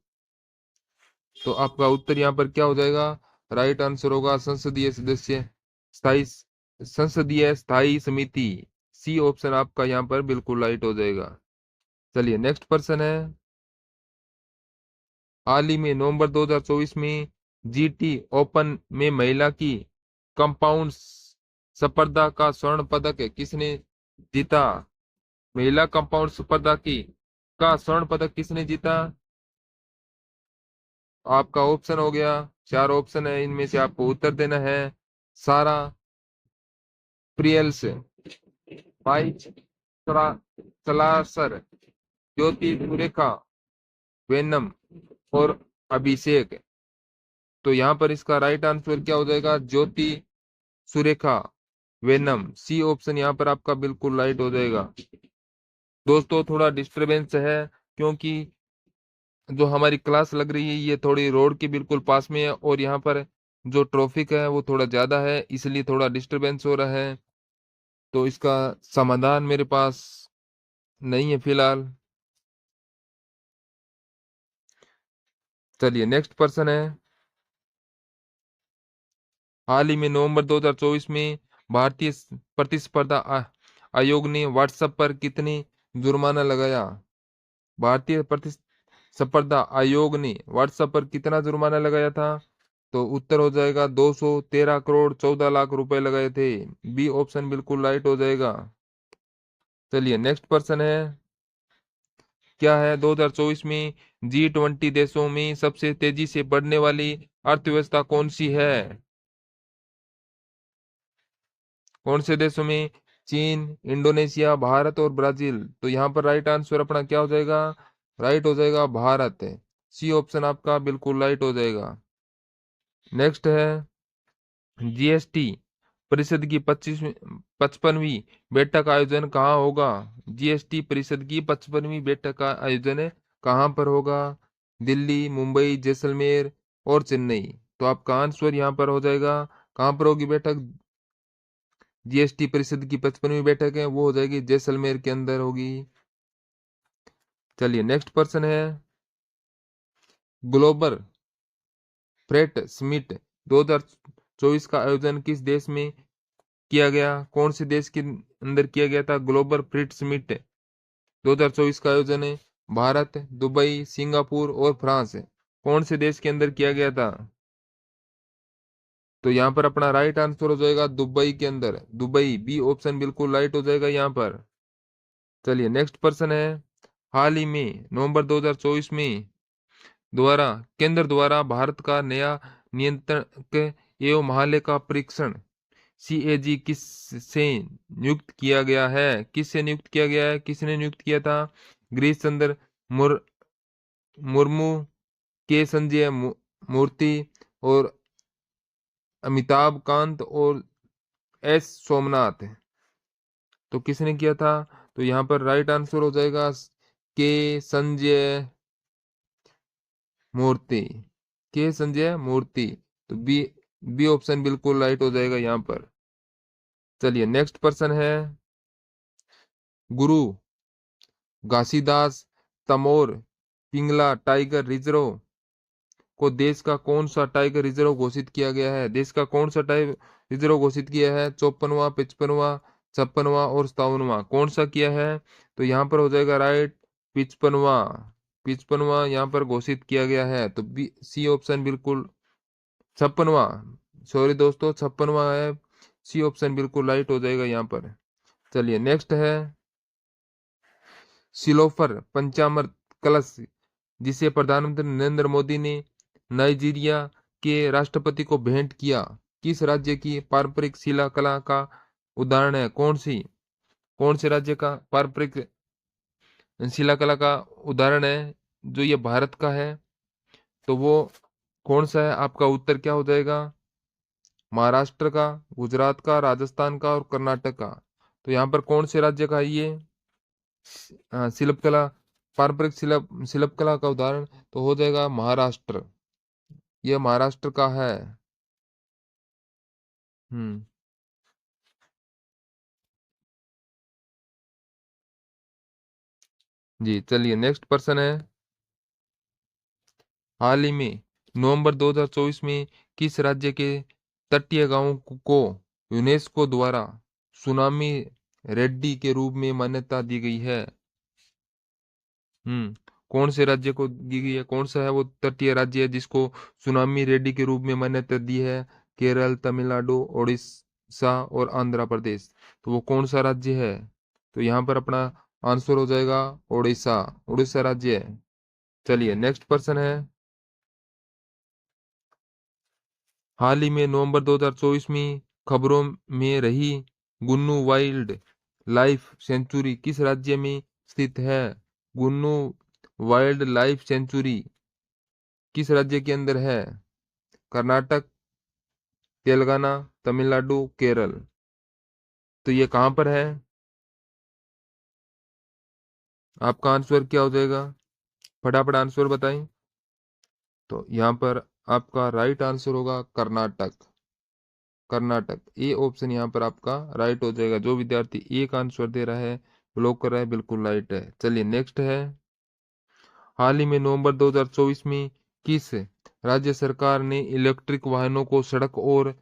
तो आपका उत्तर यहाँ पर क्या हो जाएगा? राइट आंसर होगा संसदीय स्थायी समिति। सी ऑप्शन आपका यहाँ पर बिल्कुल राइट हो जाएगा। चलिए नेक्स्ट पर्सन है, हाल ही में नवंबर 2024 में GT ओपन में महिला की कंपाउंड स्पर्धा का स्वर्ण पदक किसने जीता? महिला कंपाउंड स्पर्धा की का स्वर्ण पदक किसने जीता? आपका ऑप्शन हो गया, 4 ऑप्शन है, इनमें से आपको उत्तर देना है। सारा प्रियल्स, भाई सलासर, ज्योति सुरेखा वेनम और अभिषेक। तो यहाँ पर इसका राइट आंसर क्या हो जाएगा? ज्योति सुरेखा वेनम। सी ऑप्शन यहाँ पर आपका बिल्कुल राइट हो जाएगा। दोस्तों थोड़ा डिस्टरबेंस है क्योंकि जो हमारी क्लास लग रही है ये थोड़ी रोड के बिल्कुल पास में है और यहाँ पर जो ट्रैफिक है वो थोड़ा ज्यादा है, इसलिए थोड़ा डिस्टरबेंस हो रहा है। तो इसका समाधान मेरे पास नहीं है फिलहाल। चलिए नेक्स्ट पर्सन है, हाल ही में नवंबर 2024 में भारतीय प्रतिस्पर्धा आयोग ने व्हाट्सएप पर कितनी जुर्माना लगाया? भारतीय प्रतिस्पर्धा आयोग ने व्हाट्सएप पर कितना जुर्माना लगाया था? तो उत्तर हो जाएगा 213 करोड़ 14 लाख रुपए लगाए थे। बी ऑप्शन बिल्कुल राइट हो जाएगा। चलिए नेक्स्ट पर्सन है, क्या है 2024 में G20 देशों में सबसे तेजी से बढ़ने वाली अर्थव्यवस्था कौन सी है? कौन से देशों में? चीन, इंडोनेशिया, भारत और ब्राजील। तो यहाँ पर राइट आंसर अपना क्या हो जाएगा? राइट हो जाएगा भारत। सी ऑप्शन आपका बिल्कुल राइट हो जाएगा। नेक्स्ट है, जीएसटी परिषद की 55वीं बैठक का आयोजन कहाँ होगा? जीएसटी परिषद की 55वीं बैठक का आयोजन कहाँ पर होगा? दिल्ली, मुंबई, जैसलमेर और चेन्नई। तो आपका आंसर यहाँ पर हो जाएगा, कहाँ पर होगी बैठक? जीएसटी परिषद की 55वीं बैठक है वो हो जाएगी जैसलमेर के अंदर होगी। चलिए नेक्स्ट पर्सन है, ग्लोबल फ्रेट समिट 2024 का आयोजन किस देश में किया गया? कौन से देश के अंदर किया गया था ग्लोबल फ्रेट समिट 2024 का आयोजन? है भारत, दुबई, सिंगापुर और फ्रांस। कौन से देश के अंदर किया गया था? तो यहाँ पर अपना राइट आंसर हो जाएगा दुबई के अंदर, दुबई। बी ऑप्शन बिल्कुल राइट हो जाएगा यहाँ पर। चलिए नेक्स्ट पर्सन है, हाल ही में नवंबर 2024 में द्वारा केंद्र द्वारा भारत का नया नियंत्रक एवं महालेखा परीक्षण CAG किस से नियुक्त किया गया है? किससे नियुक्त किया गया है? किसने नियुक्त किया था? गिरीश चंद्र मुर्मू, के संजय मूर्ति और अमिताभ कांत और S सोमनाथ। तो किसने किया था? तो यहाँ पर राइट आंसर हो जाएगा के संजय मूर्ति, के संजय मूर्ति। तो बी ऑप्शन बिल्कुल राइट हो जाएगा यहाँ पर। चलिए नेक्स्ट पर्सन है, गुरु घासीदास तमोर पिंगला टाइगर रिजर्व को देश का कौन सा टाइगर रिजर्व घोषित किया गया है? देश का कौन सा टाइगर रिजर्व घोषित किया है? 54वां, 55वां, 56वां और 57वां। कौन सा किया है? तो यहाँ पर हो जाएगा राइट 55वां। 55वां यहाँ पर घोषित किया गया है। तो बी सी ऑप्शन बिल्कुल 56वां, सॉरी दोस्तों 56वां है। सी ऑप्शन बिल्कुल राइट हो जाएगा यहाँ पर। चलिए नेक्स्ट है, सिलोफर पंचामृत कलश जिसे प्रधानमंत्री नरेंद्र मोदी ने नाइजीरिया के राष्ट्रपति को भेंट किया, किस राज्य की पारंपरिक शिला कला का उदाहरण है? कौन से राज्य का पारंपरिक शिला कला का उदाहरण है जो ये भारत का है? तो वो कौन सा है? आपका उत्तर क्या हो जाएगा? महाराष्ट्र का, गुजरात का, राजस्थान का और कर्नाटक का। तो यहाँ पर कौन से राज्य का है ये शिल्पकला, पारंपरिक शिल्पकला का उदाहरण? तो हो जाएगा महाराष्ट्र। यह महाराष्ट्र का है। हम्म। जी चलिए नेक्स्ट पर्सन है, हाल ही में नवंबर 2024 में किस राज्य के तटीय गांवों को यूनेस्को द्वारा सुनामी रेड्डी के रूप में मान्यता दी गई है? कौन से राज्य को दी गई है? कौन सा है वो तटीय राज्य है जिसको सुनामी रेड्डी के रूप में मान्यता दी है? केरल, तमिलनाडु, उड़ीसा और आंध्र प्रदेश। तो वो कौन सा राज्य है? तो यहाँ पर अपना आंसर हो जाएगा उड़ीसा। उड़ीसा राज्य है। चलिए नेक्स्ट पर्सन है, हाल ही में नवंबर 2024 में खबरों में रही गुन्नू वाइल्ड लाइफ सेंचुरी किस राज्य में स्थित है? गुन्नू वाइल्ड लाइफ सेंचुरी किस राज्य के अंदर है? कर्नाटक, तेलंगाना, तमिलनाडु, केरल। तो ये कहाँ पर है? आपका आंसर क्या हो जाएगा? फटाफट आंसर बताएं। तो यहाँ पर आपका राइट आंसर होगा कर्नाटक। कर्नाटक, ए ऑप्शन यहाँ पर आपका राइट हो जाएगा। जो विद्यार्थी एक आंसर दे रहा है, ब्लॉक कर रहा है, बिल्कुल राइट है। चलिए नेक्स्ट है, हाल ही में नवंबर 2024 में किस राज्य सरकार ने इलेक्ट्रिक वाहनों को सड़क और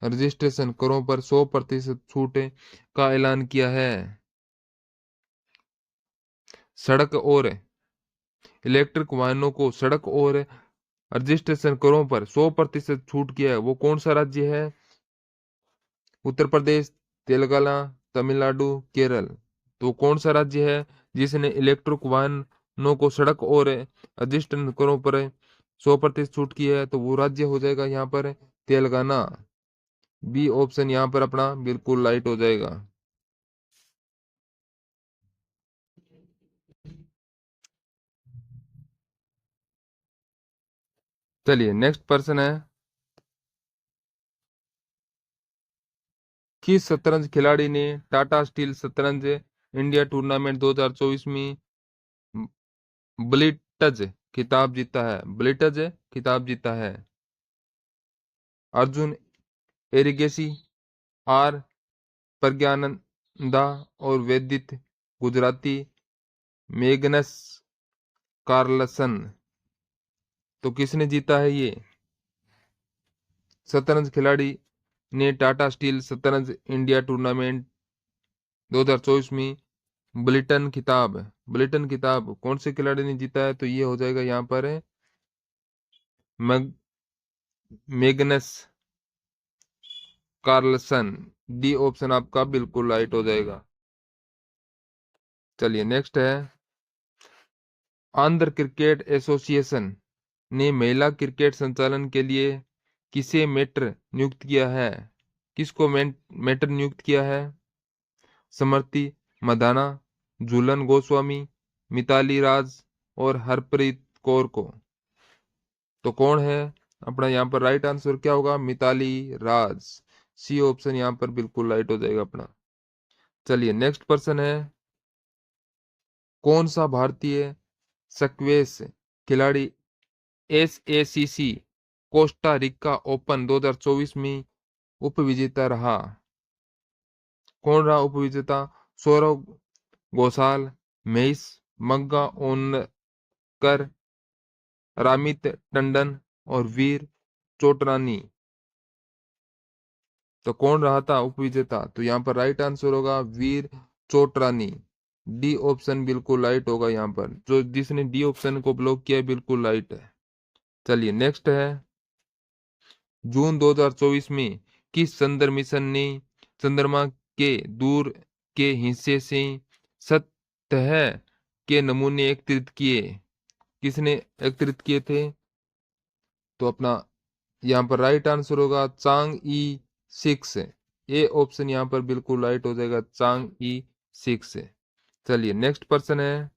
रजिस्ट्रेशन करों पर 100% छूट का ऐलान किया है? सड़क और इलेक्ट्रिक वाहनों को सड़क और रजिस्ट्रेशन करों पर 100% छूट किया है, वो कौन सा राज्य है? उत्तर प्रदेश, तेलंगाना, तमिलनाडु, केरल। तो कौन सा राज्य है जिसने इलेक्ट्रिक वाहनों को सड़क और रजिस्ट्रेशन करों पर 100% छूट की है? तो वो राज्य हो जाएगा यहाँ पर तेलंगाना। बी ऑप्शन यहाँ पर अपना बिल्कुल राइट हो जाएगा। चलिए नेक्स्ट पर्सन है, किस शतरंज खिलाड़ी ने टाटा स्टील शतरंज इंडिया टूर्नामेंट 2024 में ब्लिट्ज खिताब जीता है? ब्लिट्ज खिताब जीता है। अर्जुन एरिगेसी, आर प्रज्ञानंदा और वैदित गुजराती, मेगनस कार्लसन। तो किसने जीता है ये शतरंज खिलाड़ी ने टाटा स्टील शतरंज इंडिया टूर्नामेंट 2024 में ब्लिटन खिताब कौन से खिलाड़ी ने जीता है? तो ये हो जाएगा यहाँ पर है मेगनस कार्लसन। डी ऑप्शन आपका बिल्कुल राइट हो जाएगा। चलिए नेक्स्ट है, आंध्र क्रिकेट एसोसिएशन ने महिला क्रिकेट संचालन के लिए किसे मेटर नियुक्त किया है? किसको मेटर नियुक्त किया है? समृति मदाना, झूलन गोस्वामी, मिताली राज और हरप्रीत कौर को। तो कौन है अपना यहाँ पर राइट आंसर क्या होगा? मिताली राज। सी ऑप्शन यहाँ पर बिल्कुल राइट हो जाएगा अपना। चलिए नेक्स्ट पर्सन है, कौन सा भारतीय स्क्वैश खिलाड़ी SACC कोस्टा रिका ओपन 2024 में उपविजेता रहा? कौन रहा उपविजेता? सौरव घोषाल, महेश मग्गा ओनकर, रामित टंडन और वीर चोटरानी। तो कौन रहा था उपविजेता? तो यहाँ पर राइट आंसर होगा वीर चोटरानी। डी ऑप्शन बिल्कुल राइट होगा यहाँ पर, जो जिसने डी ऑप्शन को ब्लॉक किया है बिल्कुल राइट है। चलिए नेक्स्ट है, जून 2024 में किस चंद्र मिशन ने चंद्रमा के दूर के हिस्से से सतह के नमूने एकत्रित किए? किसने एकत्रित किए थे? तो अपना यहाँ पर राइट आंसर होगा चांग-ई 6। ए ऑप्शन यहाँ पर बिल्कुल राइट हो जाएगा, चांग-ई 6। चलिए नेक्स्ट पर्सन है,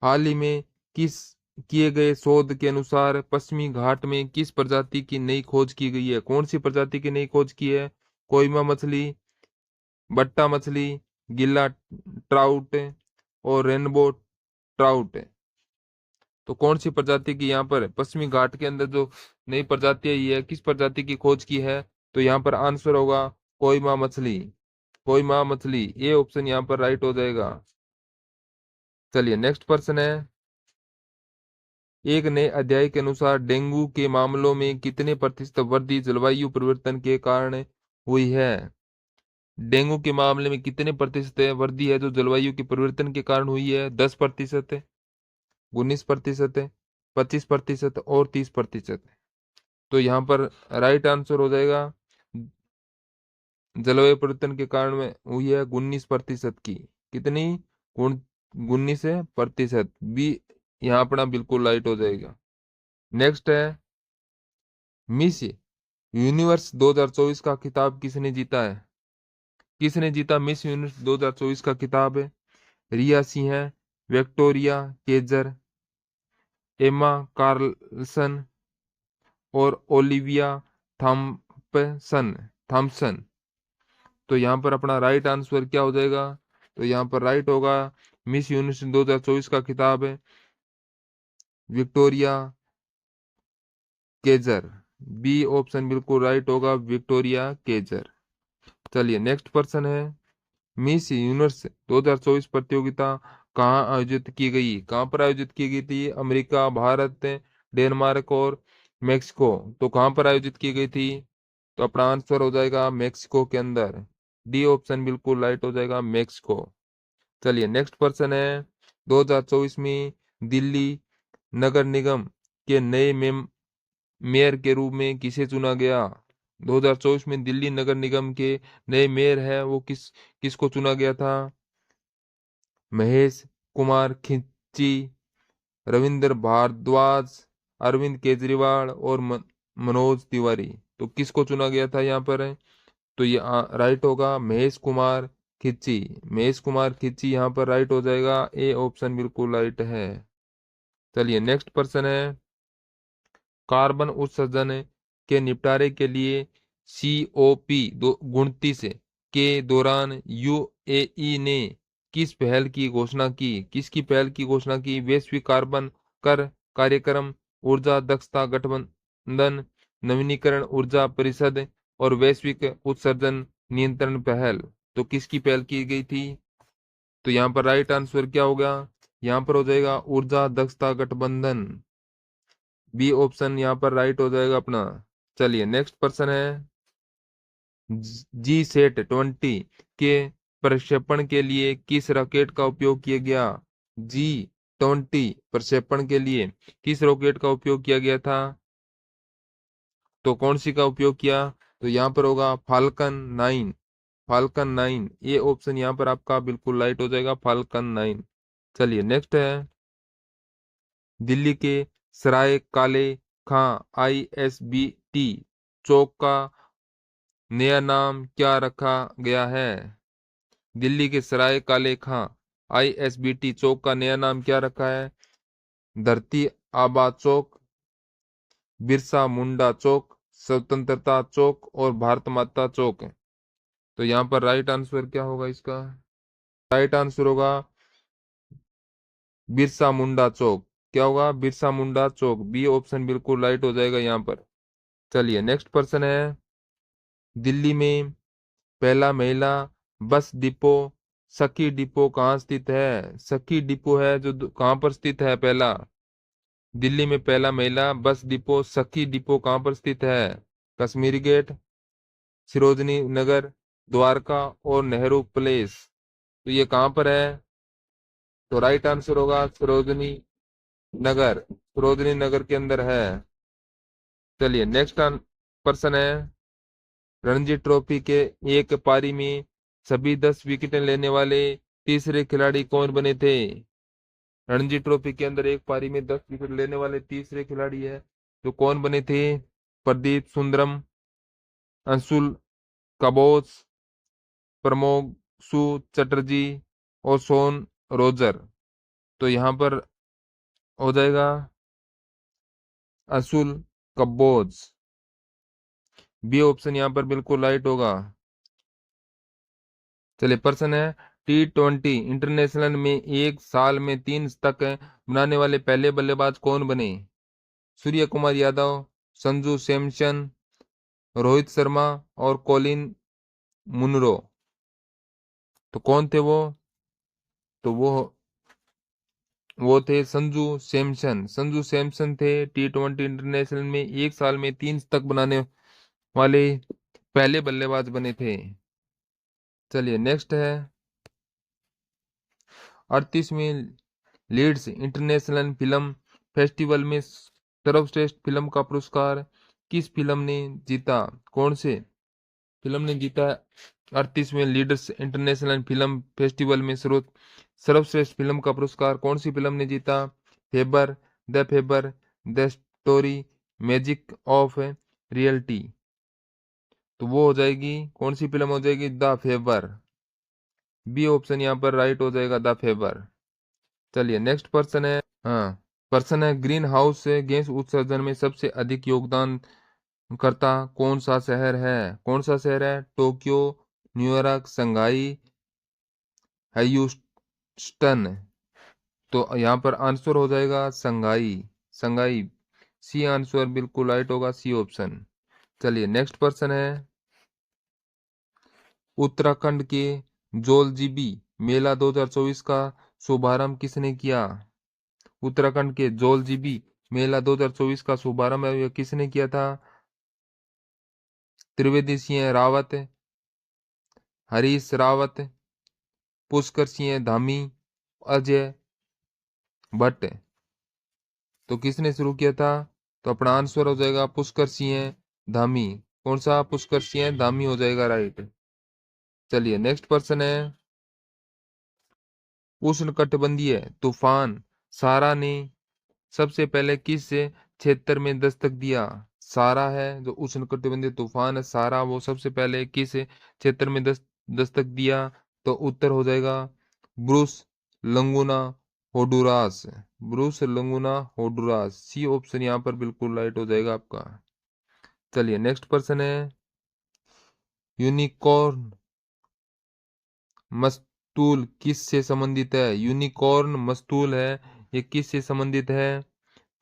हाल ही में किस किए गए शोध के अनुसार पश्चिमी घाट में किस प्रजाति की नई खोज की गई है? कौन सी प्रजाति की नई खोज की है? कोइमा मछली, बट्टा मछली, गिल्ला ट्राउट और रेनबो ट्राउट। तो कौन सी प्रजाति की यहाँ पर पश्चिमी घाट के अंदर जो नई प्रजाति आई है, किस प्रजाति की खोज की है? तो यहाँ पर आंसर होगा कोइमा मछली। कोइमा मछली, ये ऑप्शन यहाँ पर राइट हो जाएगा। चलिए नेक्स्ट पर्सन है, एक नए अध्याय के अनुसार डेंगू के मामलों में कितने प्रतिशत वृद्धि जलवायु परिवर्तन के कारण हुई है? डेंगू के मामले में कितने प्रतिशत वृद्धि है जो जलवायु के परिवर्तन के कारण हुई है? 10%, 19%, 25% और 30%। तो यहाँ पर राइट आंसर हो जाएगा जलवायु परिवर्तन के कारण में हुई है 19% की। कितनी? 19%। बी यहाँ अपना बिल्कुल राइट हो जाएगा। नेक्स्ट है, मिस यूनिवर्स 2024 का खिताब किसने जीता है? किसने जीता मिस यूनिवर्स 2024 का खिताब? रिया सिंह, विक्टोरिया केजर, एमा कार्लसन और ओलिविया थॉम्पसन। तो यहाँ पर अपना राइट आंसर क्या हो जाएगा? तो यहाँ पर राइट होगा मिस यूनिवर्स 2024 का खिताब है विक्टोरिया केजर। बी ऑप्शन बिल्कुल राइट होगा, विक्टोरिया केजर। चलिए नेक्स्ट पर्सन है, मिस यूनिवर्स 2024 प्रतियोगिता कहाँ आयोजित की गई? कहाँ पर आयोजित की गई थी? अमेरिका, भारत, डेनमार्क और मेक्सिको। तो कहाँ पर आयोजित की गई थी? तो अपना आंसर हो जाएगा मेक्सिको के अंदर। डी ऑप्शन बिल्कुल राइट हो जाएगा, मेक्सिको। चलिए नेक्स्ट क्वेश्चन है, 2024 में दिल्ली नगर निगम के नए मेयर के रूप में किसे चुना गया? 2024 में दिल्ली नगर निगम के नए मेयर है वो किसको चुना गया था? महेश कुमार खिच्ची, रविंद्र भारद्वाज, अरविंद केजरीवाल और मनोज तिवारी। तो किसको चुना गया था यहाँ पर? तो ये राइट होगा महेश कुमार खिच्ची। महेश कुमार खिच्ची यहाँ पर राइट हो जाएगा, ए ऑप्शन बिल्कुल राइट है। चलिए नेक्स्ट पर्सन है, कार्बन उत्सर्जन के निपटारे के लिए COP 29 के दौरान UAE ने किस पहल की घोषणा की? किसकी पहल की घोषणा की? वैश्विक कार्बन कर कार्यक्रम, ऊर्जा दक्षता गठबंधन, नवीनीकरण ऊर्जा परिषद और वैश्विक उत्सर्जन नियंत्रण पहल। तो किसकी पहल की गई थी? तो यहाँ पर राइट आंसर क्या होगा? यहाँ पर हो जाएगा ऊर्जा दक्षता गठबंधन। बी ऑप्शन यहाँ पर राइट हो जाएगा अपना। चलिए नेक्स्ट पर्सन है, G-SAT-20 के प्रक्षेपण के लिए किस रॉकेट का उपयोग किया गया? G-20 प्रक्षेपण के लिए किस रॉकेट का उपयोग किया गया था? तो कौन सी का उपयोग किया? तो यहाँ पर होगा फाल्कन 9। फाल्कन 9, ये ऑप्शन यहाँ पर आपका बिल्कुल राइट हो जाएगा, फाल्कन 9। चलिए नेक्स्ट है, दिल्ली के सराय काले खां ISBT चौक का नया नाम क्या रखा गया है? दिल्ली के सराय काले खां ISBT चौक का नया नाम क्या रखा है? धरती आबा चौक, बिरसा मुंडा चौक, स्वतंत्रता चौक और भारत माता चौक। तो यहाँ पर राइट आंसर क्या होगा इसका? राइट आंसर होगा बिरसा मुंडा चौक। क्या होगा? बिरसा मुंडा चौक। बी ऑप्शन बिल्कुल राइट हो जाएगा यहाँ पर। चलिए नेक्स्ट पर्सन है, दिल्ली में पहला महिला बस डिपो सखी डिपो कहाँ स्थित है? सखी डिपो है जो कहाँ पर स्थित है? पहला दिल्ली में पहला महिला बस डिपो सखी डिपो कहाँ पर स्थित है? कश्मीरी गेट, सरोजनी नगर, द्वारका और नेहरू प्लेस। तो ये कहाँ पर है? तो राइट आंसर होगा सरोजनी नगर। सरोजनी नगर के अंदर है। चलिए नेक्स्ट पर्सन है, रणजी ट्रॉफी के एक पारी में सभी 10 विकेटें लेने वाले तीसरे खिलाड़ी कौन बने थे? रणजी ट्रॉफी के अंदर एक पारी में 10 विकेट लेने वाले तीसरे खिलाड़ी है, तो कौन बने थे? प्रदीप सुंदरम, अंशुल कंबोज, प्रमोद चटर्जी और सोन रोजर। तो यहाँ पर हो जाएगा अंशुल कंबोज। बी ऑप्शन यहाँ पर बिल्कुल राइट होगा। चलिए पर्सन है, T20 इंटरनेशनल में एक साल में 3 शतक बनाने वाले पहले बल्लेबाज कौन बने? सूर्य कुमार यादव, संजू सैमसन, रोहित शर्मा और कॉलिन मुनरो। तो कौन थे वो? तो वो थे संजू सैमसन। संजू सैमसन थे T20 इंटरनेशनल में एक साल में 3 शतक बनाने वाले पहले बल्लेबाज बने थे। चलिए नेक्स्ट है, 38वें लीड्स इंटरनेशनल फिल्म फेस्टिवल में सर्वश्रेष्ठ फिल्म का पुरस्कार किस फिल्म ने जीता? कौन से फिल्म ने जीता? 38वें लीड्स इंटरनेशनल फिल्म फेस्टिवल में सर्वश्रेष्ठ फिल्म का पुरस्कार कौन सी फिल्म ने जीता? Faber, the story, magic of reality. तो वो हो जाएगी, कौन सी फिल्म हो जाएगी? The favour. बी ऑप्शन यहाँ पर राइट हो जाएगा, द फेबर। चलिए नेक्स्ट पर्सन है, हाँ पर्सन है, ग्रीन हाउस गैस उत्सर्जन में सबसे अधिक योगदान करता कौन सा शहर है? कौन सा शहर है? Tokyo, New York, Shanghai, Houston. तो यहाँ पर आंसर हो जाएगा शंघाई। शंघाई, सी आंसर बिल्कुल राइट होगा, सी ऑप्शन। चलिए नेक्स्ट पर्सन है, उत्तराखंड के जोलजीबी मेला 2024 का शुभारंभ किसने किया? उत्तराखंड के जोलजीबी मेला 2024 का शुभारंभ यह किसने किया था? त्रिवेदी सिंह रावत, हरीश रावत, पुष्कर सिंह धामी, अजय भट्ट। तो किसने शुरू किया था? तो अपना आंसर हो जाएगा पुष्कर सिंह धामी। कौन सा? पुष्कर सिंह धामी हो जाएगा राइट। चलिए नेक्स्ट पर्सन है, उष्णकटिबंधीय तूफान सारा ने सबसे पहले किस क्षेत्र में दस्तक दिया? सारा है जो उष्णकटिबंधीय तूफान है सारा, वो सबसे पहले किस क्षेत्र में दस्तक दिया? तो उत्तर हो जाएगा ब्रूस लंगूना होडुरास। ब्रूस लंगूना होडुरास, सी ऑप्शन यहाँ पर बिल्कुल राइट हो जाएगा आपका। चलिए नेक्स्ट पर्सन है, यूनिकॉर्न मस्तूल किस से संबंधित है? यूनिकॉर्न मस्तूल है, ये किस से संबंधित है?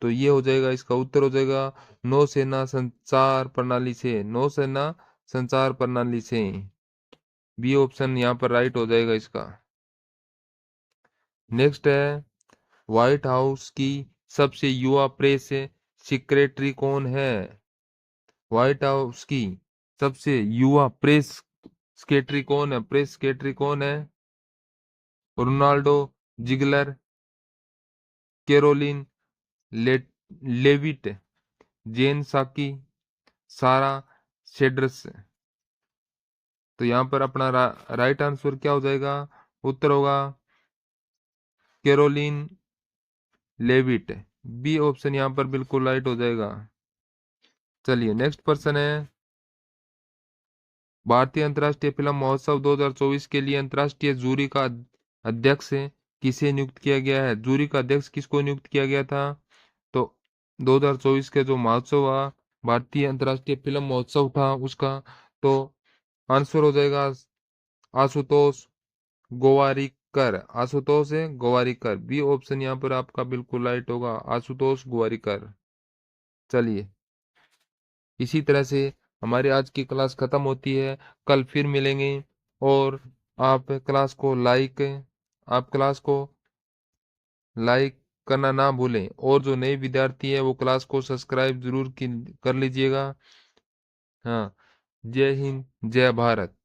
तो ये हो जाएगा, इसका उत्तर हो जाएगा नौसेना संचार प्रणाली से। नौसेना संचार प्रणाली से, बी ऑप्शन यहाँ पर राइट हो जाएगा इसका। नेक्स्ट है, व्हाइट हाउस की सबसे युवा प्रेस सेक्रेटरी कौन है? व्हाइट हाउस की सबसे युवा प्रेस सेक्रेटरी कौन है? प्रेस सेक्रेटरी कौन है? रोनाल्डो जिगलर, कैरोलिन ले, लेविट, जेन साकी, सारा सेड्रस। तो यहाँ पर अपना राइट आंसर क्या हो जाएगा? उत्तर होगा कैरोलिन लेविट, बी ऑप्शन यहाँ पर बिल्कुल राइट हो जाएगा। चलिए नेक्स्ट पर्सन है, भारतीय अंतर्राष्ट्रीय फिल्म महोत्सव 2024 के लिए अंतर्राष्ट्रीय जूरी का अध्यक्ष किसे नियुक्त किया गया है? जूरी का अध्यक्ष किसको नियुक्त किया गया था? तो 2024 के जो महोत्सव हुआ, भारतीय अंतर्राष्ट्रीय फिल्म महोत्सव था उसका, तो आंसर हो जाएगा आशुतोष गोवारिकर। आशुतोष है गोवारिकर, बी ऑप्शन यहाँ पर आपका बिल्कुल राइट होगा, आशुतोष गोवारिकर। चलिए इसी तरह से हमारी आज की क्लास खत्म होती है, कल फिर मिलेंगे। और आप क्लास को लाइक करना ना भूलें, और जो नए विद्यार्थी है वो क्लास को सब्सक्राइब जरूर कर लीजिएगा। हाँ, जय हिंद जय भारत।